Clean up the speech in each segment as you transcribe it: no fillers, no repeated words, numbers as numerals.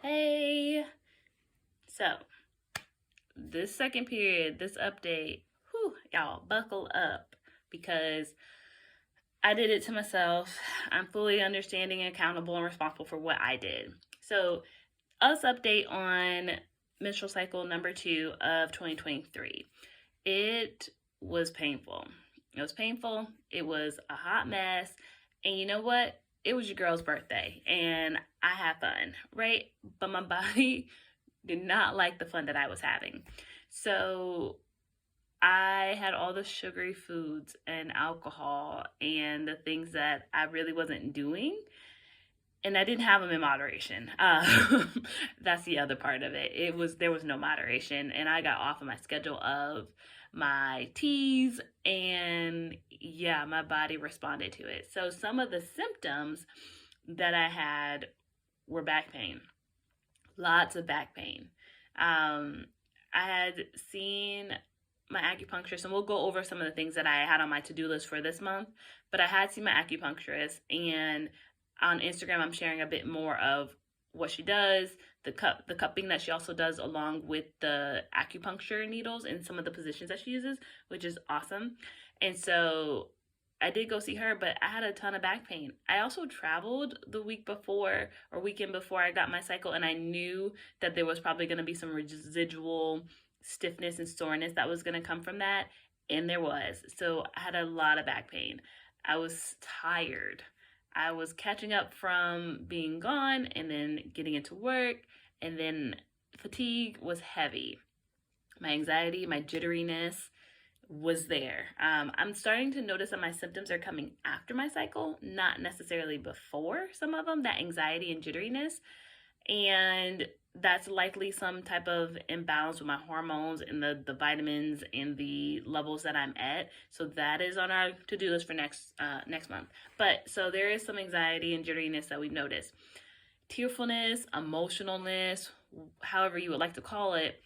Hey, so this second period, this update, y'all buckle up because I did it to myself. I'm fully understanding, accountable, and responsible for what I did. So, us update on menstrual cycle number 2 of 2023. It was painful. It was painful. It was a hot mess. And you know what? It was your girl's birthday, and I had fun, right? But my body did not like the fun that I was having. So I had all the sugary foods and alcohol and the things that I really wasn't doing. And I didn't have them in moderation. That's the other part of it. There was no moderation, and I got off of my schedule of my teas, and yeah, my body responded to it. So some of the symptoms that I had were back pain, lots of back pain. I had seen my acupuncturist, and we'll go over some of the things that I had on my to-do list for this month, but I had seen my acupuncturist, and on Instagram I'm sharing a bit more of what she does, the cupping that she also does along with the acupuncture needles and some of the positions that she uses, which is awesome. And so I did go see her, but I had a ton of back pain. I also traveled the week before or weekend before I got my cycle, and I knew that there was probably going to be some residual stiffness and soreness that was going to come from that, and there was. So I had a lot of back pain. I was tired. I was catching up from being gone and then getting into work, and then fatigue was heavy. My anxiety, my jitteriness was there. I'm starting to notice that my symptoms are coming after my cycle, not necessarily before some of them, that anxiety and jitteriness. And that's likely some type of imbalance with my hormones and the vitamins and the levels that I'm at. So that is on our to-do list for next month. But so there is some anxiety and jitteriness that we've noticed. Tearfulness, emotionalness, however you would like to call it.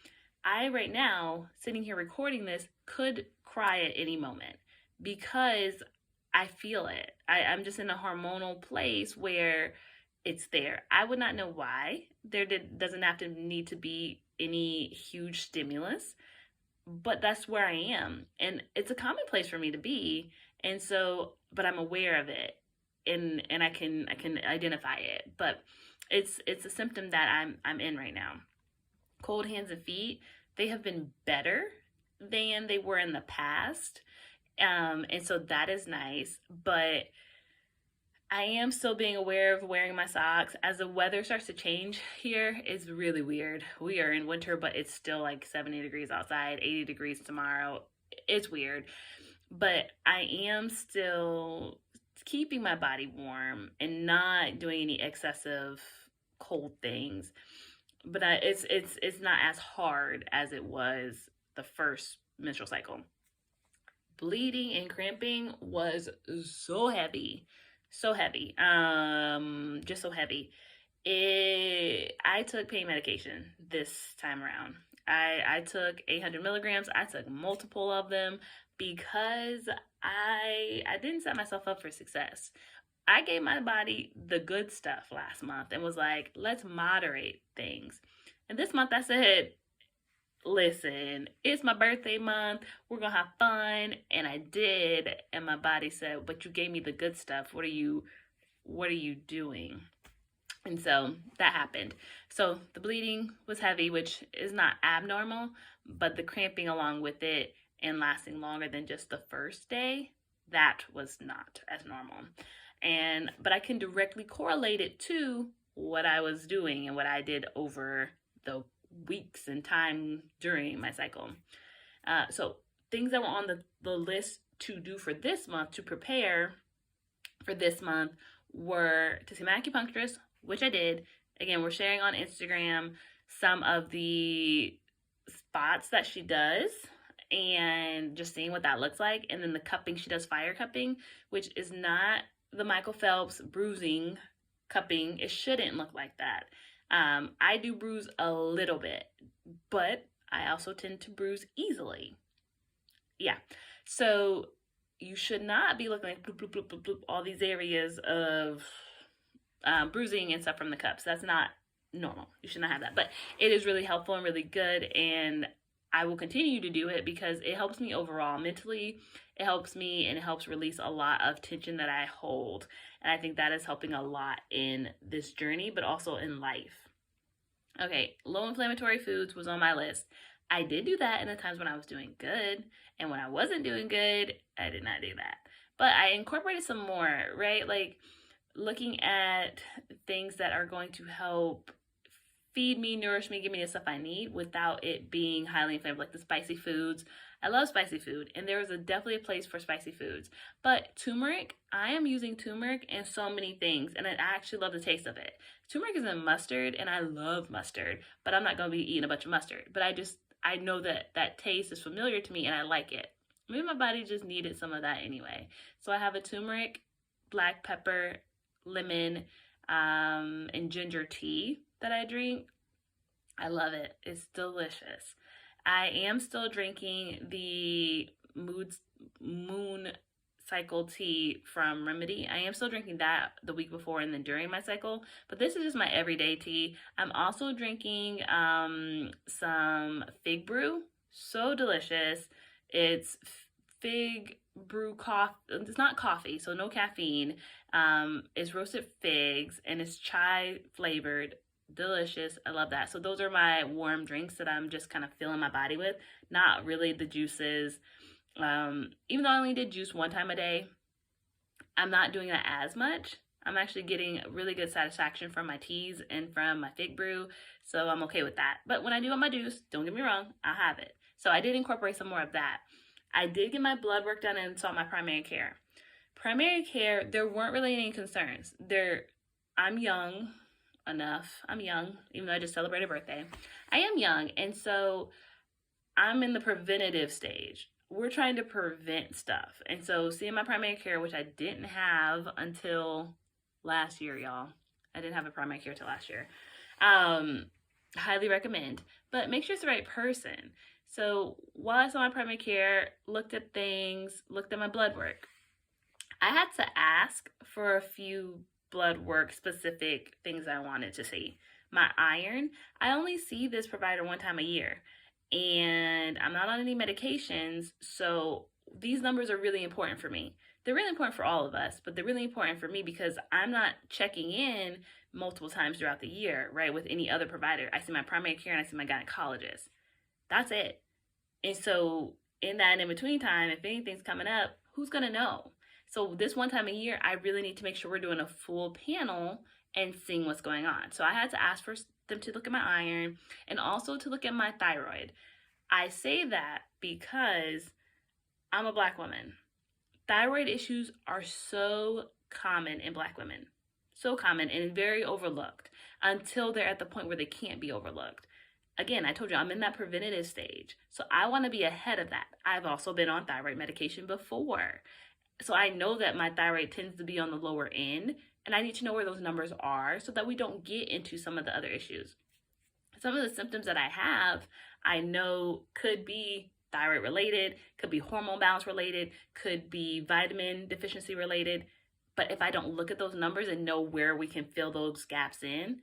I right now, sitting here recording this, could cry at any moment because I feel it. I'm just in a hormonal place where it's there. I would not know why. Doesn't have to need to be any huge stimulus, but that's where I am. And it's a common place for me to be. And so, but I'm aware of it, and I can identify it. But it's a symptom that I'm in right now. Cold hands and feet, they have been better than they were in the past. And so that is nice, but I am still being aware of wearing my socks. As the weather starts to change here, it's really weird. We are in winter, but it's still like 70 degrees outside, 80 degrees tomorrow. It's weird. But I am still keeping my body warm and not doing any excessive cold things. But it's not as hard as it was the first menstrual cycle. Bleeding and cramping was so heavy. So heavy. Just so heavy. I took pain medication this time around. I took 800 milligrams. I took multiple of them because I didn't set myself up for success. I gave my body the good stuff last month and was like, let's moderate things. And this month I said, listen, it's my birthday month. We're going to have fun. And I did. And my body said, but you gave me the good stuff. What are you doing? And so that happened. So the bleeding was heavy, which is not abnormal, but the cramping along with it and lasting longer than just the first day, that was not as normal. But I can directly correlate it to what I was doing and what I did over the weeks and time during my cycle. So things that were on the list to do for this month, to prepare for this month, were to see my acupuncturist, which I did. Again, we're sharing on Instagram some of the spots that she does and just seeing what that looks like. And then the cupping, she does fire cupping, which is not the Michael Phelps bruising cupping. It shouldn't look like that. I do bruise a little bit, but I also tend to bruise easily. Yeah. So you should not be looking like bloop, bloop, bloop, bloop, bloop, all these areas of bruising and stuff from the cups. That's not normal. You should not have that. But it is really helpful and really good, and I will continue to do it because it helps me overall mentally. It helps me and it helps release a lot of tension that I hold. And I think that is helping a lot in this journey, but also in life. Okay, low inflammatory foods was on my list. I did do that in the times when I was doing good, and when I wasn't doing good, I did not do that. But I incorporated some more, right? Like looking at things that are going to help feed me, nourish me, give me the stuff I need without it being highly inflammatory, like the spicy foods. I love spicy food, and there is definitely a place for spicy foods. But turmeric, I am using turmeric in so many things, and I actually love the taste of it. Turmeric is in mustard, and I love mustard, but I'm not going to be eating a bunch of mustard. But I know that that taste is familiar to me, and I like it. Maybe my body just needed some of that anyway. So I have a turmeric, black pepper, lemon, and ginger tea that I drink. I love it. It's delicious. I am still drinking the moon cycle tea from Remedy. I am still drinking that the week before and then during my cycle, but this is just my everyday tea. I'm also drinking some fig brew. So delicious. It's fig brew coffee. It's not coffee, so no caffeine. It's roasted figs and it's chai flavored. Delicious. I love that. So those are my warm drinks that I'm just kind of filling my body with, not really the juices. Even though I only did juice one time a day, I'm not doing that as much. I'm actually getting really good satisfaction from my teas and from my fig brew, so I'm okay with that. But when I do want my juice, don't get me wrong, I'll have it. So I did incorporate some more of that. I did get my blood work done and saw my primary care. Primary care, there weren't really any concerns. I'm young enough. I'm young, even though I just celebrated a birthday. I am young, and so I'm in the preventative stage. We're trying to prevent stuff. And so seeing my primary care, which I didn't have until last year, y'all. I didn't have a primary care till last year. Highly recommend. But make sure it's the right person. So while I saw my primary care, looked at things, looked at my blood work, I had to ask for a few blood work specific things I wanted to see. My iron, I only see this provider one time a year, and I'm not on any medications, so these numbers are really important for me. They're really important for all of us, but they're really important for me because I'm not checking in multiple times throughout the year, right, with any other provider. I see my primary care and I see my gynecologist. That's it. And so in that in-between time, if anything's coming up, who's going to know? So this one time a year, I really need to make sure we're doing a full panel and seeing what's going on. So I had to ask for them to look at my iron and also to look at my thyroid. I say that because I'm a Black woman. Thyroid issues are so common in Black women. So common and very overlooked until they're at the point where they can't be overlooked. Again, I told you I'm in that preventative stage. So I want to be ahead of that. I've also been on thyroid medication before. So I know that my thyroid tends to be on the lower end, and I need to know where those numbers are so that we don't get into some of the other issues. Some of the symptoms that I have, I know could be thyroid related, could be hormone balance related, could be vitamin deficiency related. But if I don't look at those numbers and know where we can fill those gaps in,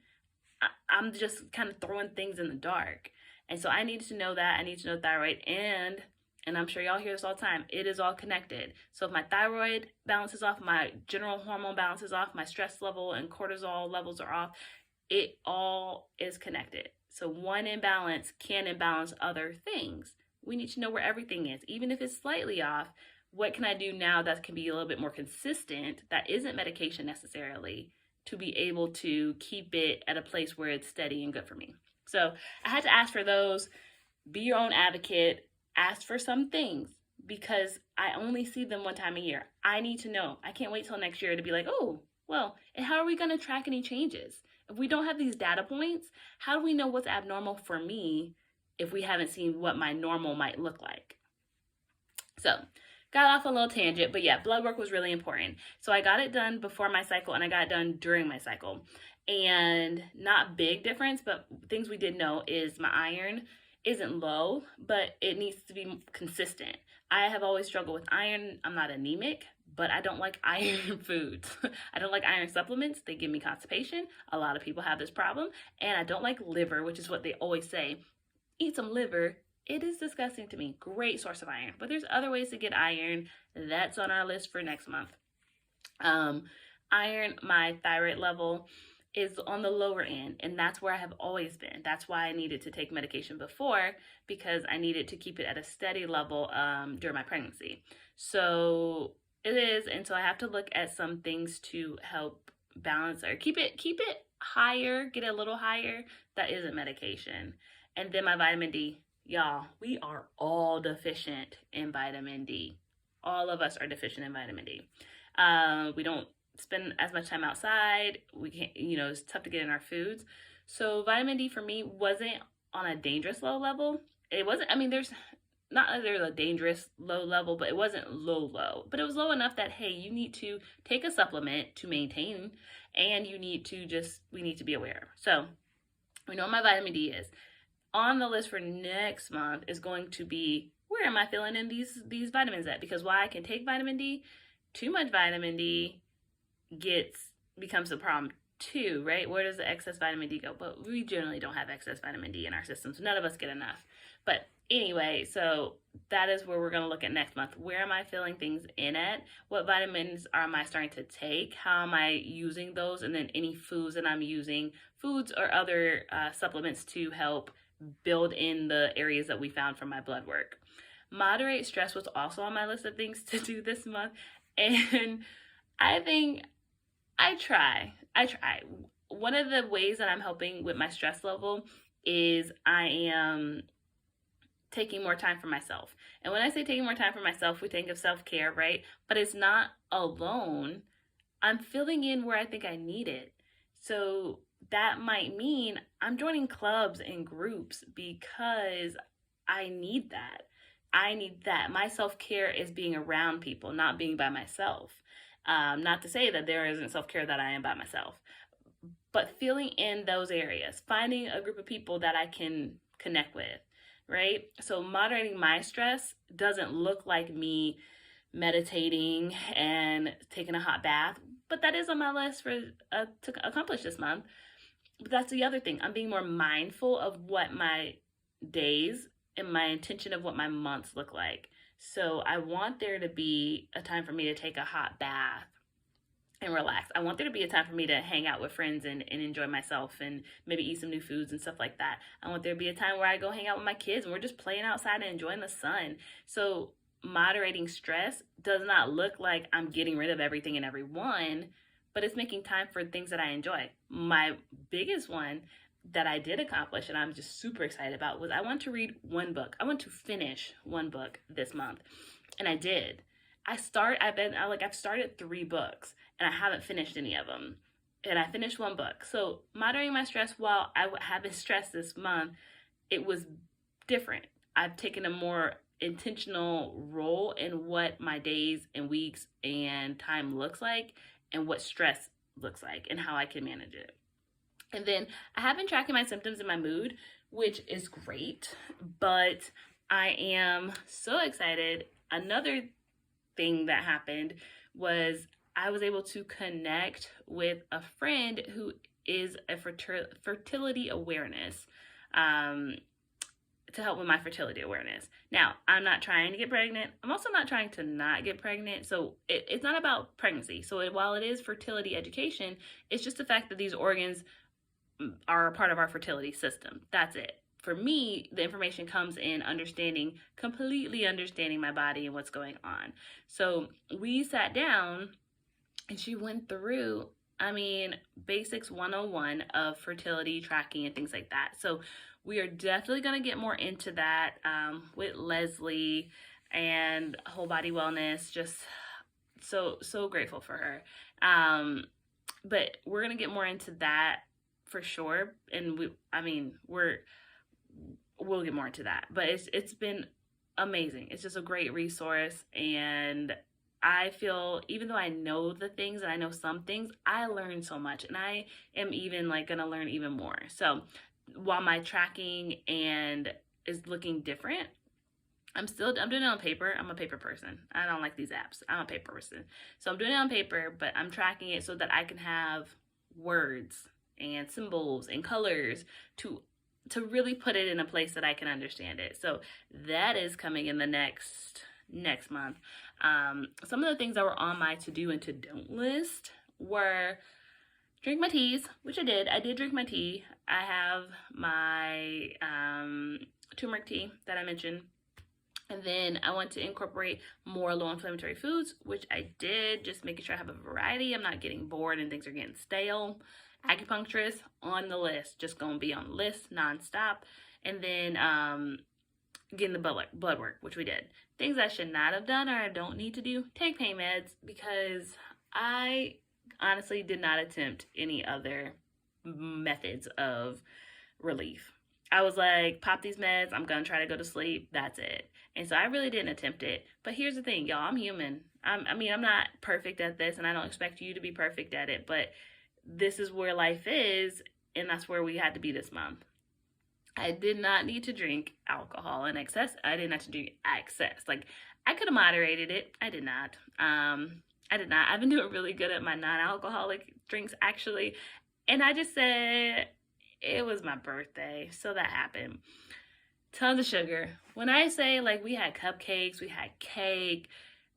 I'm just kind of throwing things in the dark. And so I need to know that. I need to know thyroid, and I'm sure y'all hear this all the time, it is all connected. So if my thyroid balance is off, my general hormone balance is off, my stress level and cortisol levels are off, it all is connected. So one imbalance can imbalance other things. We need to know where everything is. Even if it's slightly off, what can I do now that can be a little bit more consistent, that isn't medication necessarily, to be able to keep it at a place where it's steady and good for me. So I had to ask for those. Be your own advocate. Ask for some things because I only see them one time a year. I need to know. I can't wait till next year to be like, oh, well, and how are we going to track any changes? If we don't have these data points, how do we know what's abnormal for me if we haven't seen what my normal might look like? So got off a little tangent, but yeah, blood work was really important. So I got it done before my cycle and I got it done during my cycle. And not big difference, but things we did know is my iron isn't low, but it needs to be consistent. I have always struggled with iron. I'm not anemic, but I don't like iron foods. I don't like iron supplements. They give me constipation. A lot of people have this problem. And I don't like liver, which is what they always say. Eat some liver. It is disgusting to me. Great source of iron. But there's other ways to get iron. That's on our list for next month. Iron, my thyroid level is on the lower end, and that's where I have always been. That's why I needed to take medication before, because I needed to keep it at a steady level during my pregnancy. So it is, and so I have to look at some things to help balance or keep it higher, get it a little higher. That isn't medication. And then my vitamin D. Y'all, we are all deficient in vitamin D. All of us are deficient in vitamin D. We don't spend as much time outside. We can't, it's tough to get in our foods. So vitamin D for me wasn't on a dangerous low level. It wasn't, there's a dangerous low level, but it wasn't low. But it was low enough that, hey, you need to take a supplement to maintain, and we need to be aware. So we know what my vitamin D is. On the list for next month is going to be, where am I filling in these vitamins at? Because while I can take vitamin D, too much vitamin D becomes a problem too, right? Where does the excess vitamin D go? But we generally don't have excess vitamin D in our systems. None of us get enough. But anyway, so that is where we're going to look at next month. Where am I filling things in at? What vitamins am I starting to take? How am I using those? And then any foods that I'm using, foods or other supplements to help build in the areas that we found from my blood work. Moderate stress was also on my list of things to do this month. And I think I try. One of the ways that I'm helping with my stress level is I am taking more time for myself. And when I say taking more time for myself, we think of self-care, right? But it's not alone. I'm filling in where I think I need it. So that might mean I'm joining clubs and groups because I need that. My self-care is being around people, not being by myself. Not to say that there isn't self-care that I am by myself, but filling in those areas, finding a group of people that I can connect with, right? So moderating my stress doesn't look like me meditating and taking a hot bath, but that is on my list to accomplish this month. But that's the other thing. I'm being more mindful of what my days and my intention of what my months look like. So I want there to be a time for me to take a hot bath and relax. I want there to be a time for me to hang out with friends and enjoy myself and maybe eat some new foods and stuff like that. I want there to be a time where I go hang out with my kids and we're just playing outside and enjoying the sun. So moderating stress does not look like I'm getting rid of everything and everyone, but it's making time for things that I enjoy. My biggest one that I did accomplish and I'm just super excited about was I want to read one book. I want to finish one book this month. And I did. I've started 3 books and I haven't finished any of them. And I finished one book. So moderating my stress while I have been stressed this month, it was different. I've taken a more intentional role in what my days and weeks and time looks like and what stress looks like and how I can manage it. And then I have been tracking my symptoms and my mood, which is great, but I am so excited. Another thing that happened was I was able to connect with a friend who is a fertility awareness, to help with my fertility awareness. Now, I'm not trying to get pregnant. I'm also not trying to not get pregnant. So it's not about pregnancy. So while it is fertility education, it's just the fact that these organs are a part of our fertility system. That's it. For me, the information comes in completely understanding my body and what's going on. So we sat down and she went through, basics 101 of fertility tracking and things like that. So we are definitely going to get more into that with Leslie and Whole Body Wellness. Just so grateful for her. But we're going to get more into that for sure. And we'll get more into that. But it's been amazing. It's just a great resource. And I feel, even though I know the things and I know some things, I learned so much. And I am even going to learn even more. So while my tracking is looking different, I'm doing it on paper. I'm a paper person. I don't like these apps. I'm a paper person. So I'm doing it on paper, but I'm tracking it so that I can have words and symbols and colors to really put it in a place that I can understand it. So that is coming in the next month. Some of the things that were on my to do and to don't list were drink my teas, which I did. I did drink my tea. I have my turmeric tea that I mentioned. And then I want to incorporate more low inflammatory foods, which I did, just making sure I have a variety. I'm not getting bored and things are getting stale. Acupuncturist on the list, just gonna be on the list nonstop. And then getting the blood work, which we did. Things I should not have done or I don't need to do, take pain meds, because I honestly did not attempt any other methods of relief. I was like, pop these meds, I'm gonna try to go to sleep, that's it. And so I really didn't attempt it. But here's the thing, y'all, I'm human. I'm not perfect at this, and I don't expect you to be perfect at it, but this is where life is, and that's where we had to be this month. I did not need to drink alcohol in excess. I didn't have to drink excess. Like, I could have moderated it. I did not. I've been doing really good at my non-alcoholic drinks, actually. And I just said, it was my birthday, so that happened. Tons of sugar. When I say, like, we had cupcakes, we had cake,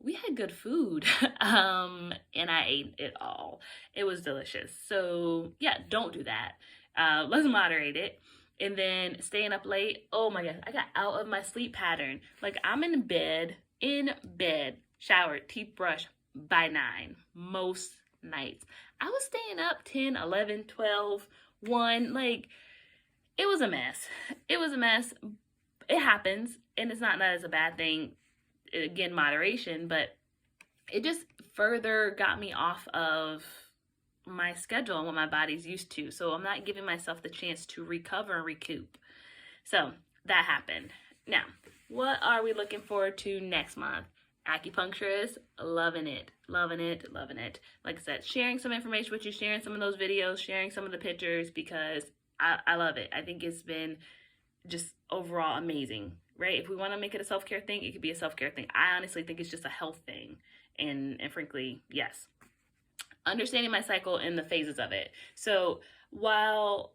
we had good food, and I ate it all. It was delicious. So, yeah, don't do that. Let's moderate it. And then staying up late, oh my gosh, I got out of my sleep pattern. Like, I'm in bed, showered, teeth brushed by 9 most nights. I was staying up 10, 11, 12, 1. Like, it was a mess. It was a mess. It happens, and it's not that it's a bad thing. Again, moderation, but it just further got me off of my schedule and what my body's used to. So I'm not giving myself the chance to recover and recoup. So that happened. Now, what are we looking forward to next month? Acupuncturist, loving it. Like I said, sharing some information with you, sharing some of those videos, sharing some of the pictures, because I love it. I think it's been just overall amazing, right? If we want to make it a self-care thing, it could be a self-care thing. I honestly think it's just a health thing. And frankly, yes. Understanding my cycle and the phases of it. So while,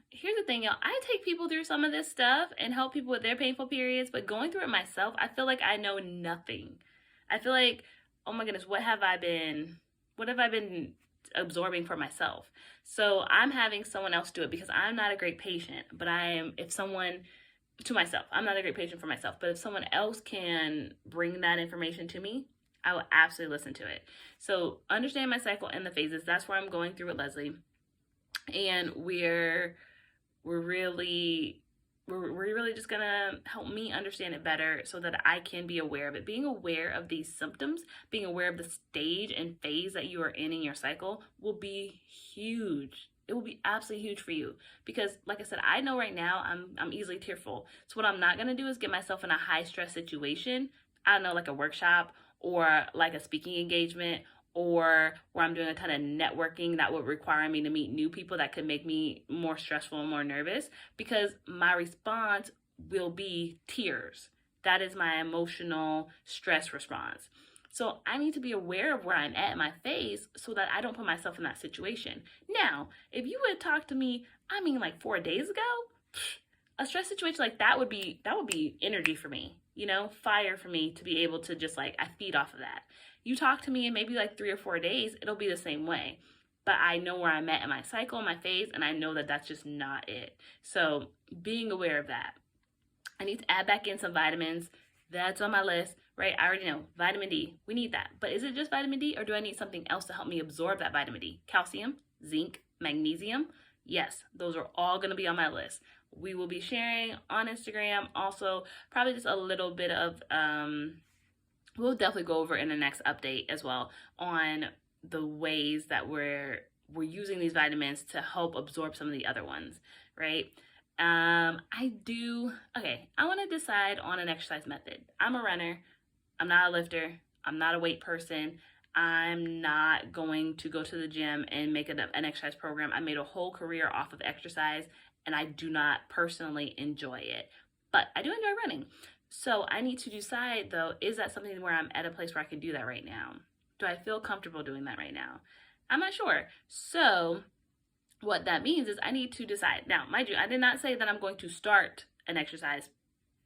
here's the thing, y'all, I take people through some of this stuff and help people with their painful periods, but going through it myself, I feel like I know nothing. I feel like, oh my goodness, what have I been absorbing for myself? So I'm having someone else do it, because I'm not a great patient, but I'm not a great patient for myself, but if someone else can bring that information to me, I will absolutely listen to it. So understand my cycle and the phases. That's where I'm going through with Leslie. And we're really just gonna help me understand it better so that I can be aware of it. Being aware of these symptoms, being aware of the stage and phase that you are in your cycle will be huge. It will be absolutely huge for you, because like I said, I know right now I'm easily tearful. So what I'm not gonna do is get myself in a high stress situation. I don't know, like a workshop or like a speaking engagement, or where I'm doing a ton of networking that would require me to meet new people that could make me more stressful and more nervous, because my response will be tears. That is my emotional stress response. So I need to be aware of where I'm at in my phase so that I don't put myself in that situation. Now, if you would talk to me, like 4 days ago, a stress situation like that would be energy for me, fire for me to be able to just I feed off of that. You talk to me in maybe 3 or 4 days, it'll be the same way. But I know where I'm at in my cycle, my phase, and I know that that's just not it. So being aware of that. I need to add back in some vitamins. That's on my list, right? I already know vitamin D. We need that. But is it just vitamin D, or do I need something else to help me absorb that vitamin D? Calcium, zinc, magnesium. Yes, those are all going to be on my list. We will be sharing on Instagram. Also, probably just a little bit of, we'll definitely go over in the next update as well on the ways that we're using these vitamins to help absorb some of the other ones, right? I want to decide on an exercise method. I'm a runner. I'm not a lifter. I'm not a weight person. I'm not going to go to the gym and make an exercise program. I made a whole career off of exercise, and I do not personally enjoy it. But I do enjoy running. So I need to decide though, is that something where I'm at a place where I can do that right now? Do I feel comfortable doing that right now? I'm not sure. So what that means is I need to decide. Now, mind you, I did not say that I'm going to start an exercise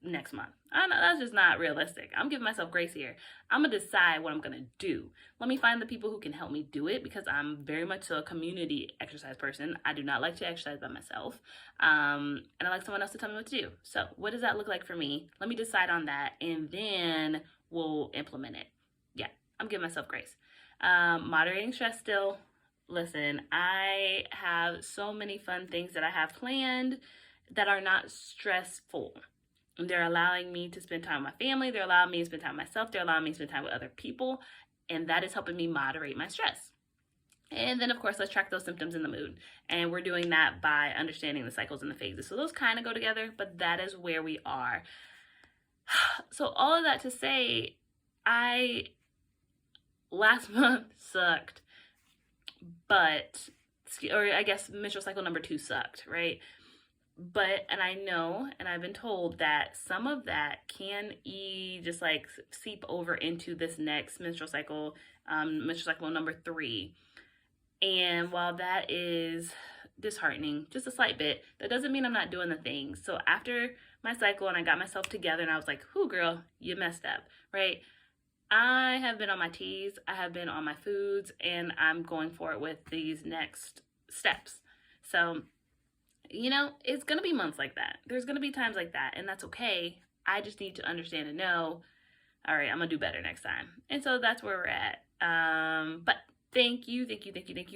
next month. I know that's just not realistic. I'm giving myself grace here. I'm gonna decide what I'm gonna do. Let me find the people who can help me do it, because I'm very much so a community exercise person. I do not like to exercise by myself, and I like someone else to tell me what to do. So what does that look like for me? Let me decide on that, and then we'll implement it. Yeah, I'm giving myself grace. Moderating stress still. Listen, I have so many fun things that I have planned that are not stressful. They're allowing me to spend time with my family. They're allowing me to spend time with myself. They're allowing me to spend time with other people. And that is helping me moderate my stress. And then, of course, let's track those symptoms in the mood. And we're doing that by understanding the cycles and the phases. So those kind of go together, but that is where we are. So all of that to say, last month sucked. But, or I guess menstrual cycle number 2 sucked, right? But, and I know, and I've been told that some of that can just like seep over into this next menstrual cycle number 3. And while that is disheartening, just a slight bit, that doesn't mean I'm not doing the things. So after my cycle and I got myself together and I was like, whoo girl, you messed up, right? I have been on my teas, I have been on my foods, and I'm going for it with these next steps. So, you know, it's going to be months like that. There's going to be times like that, and that's okay. I just need to understand and know, all right, I'm going to do better next time. And so that's where we're at. But thank you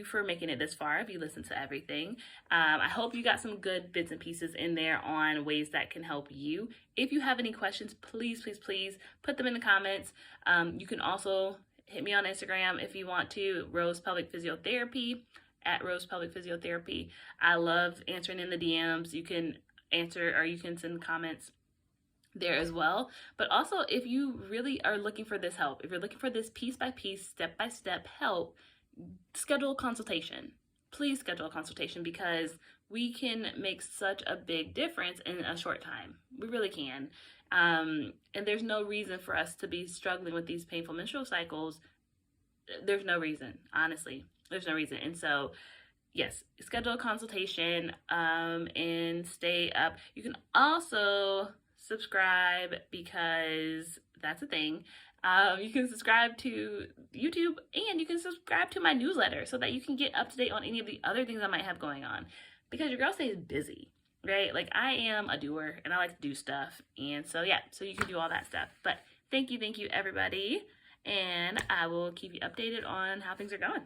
for making it this far. If you listened to everything, I hope you got some good bits and pieces in there on ways that can help you. If you have any questions, please put them in the comments. You can also hit me on Instagram if you want to, Rose Pelvic Physiotherapy, at Rose Pelvic Physiotherapy. I love answering in the DMs. You can answer, or you can send comments there as well. But also, if you really are looking for this help, if you're looking for this piece by piece, step by step help, schedule a consultation. Please schedule a consultation, because we can make such a big difference in a short time. We really can. And there's no reason for us to be struggling with these painful menstrual cycles. There's no reason, honestly. There's no reason. And so, yes, schedule a consultation, and stay up. You can also subscribe, because that's a thing. You can subscribe to YouTube, and you can subscribe to my newsletter so that you can get up to date on any of the other things I might have going on, because your girl stays busy, right? Like, I am a doer and I like to do stuff. And so, yeah, so you can do all that stuff. But thank you, everybody. And I will keep you updated on how things are going.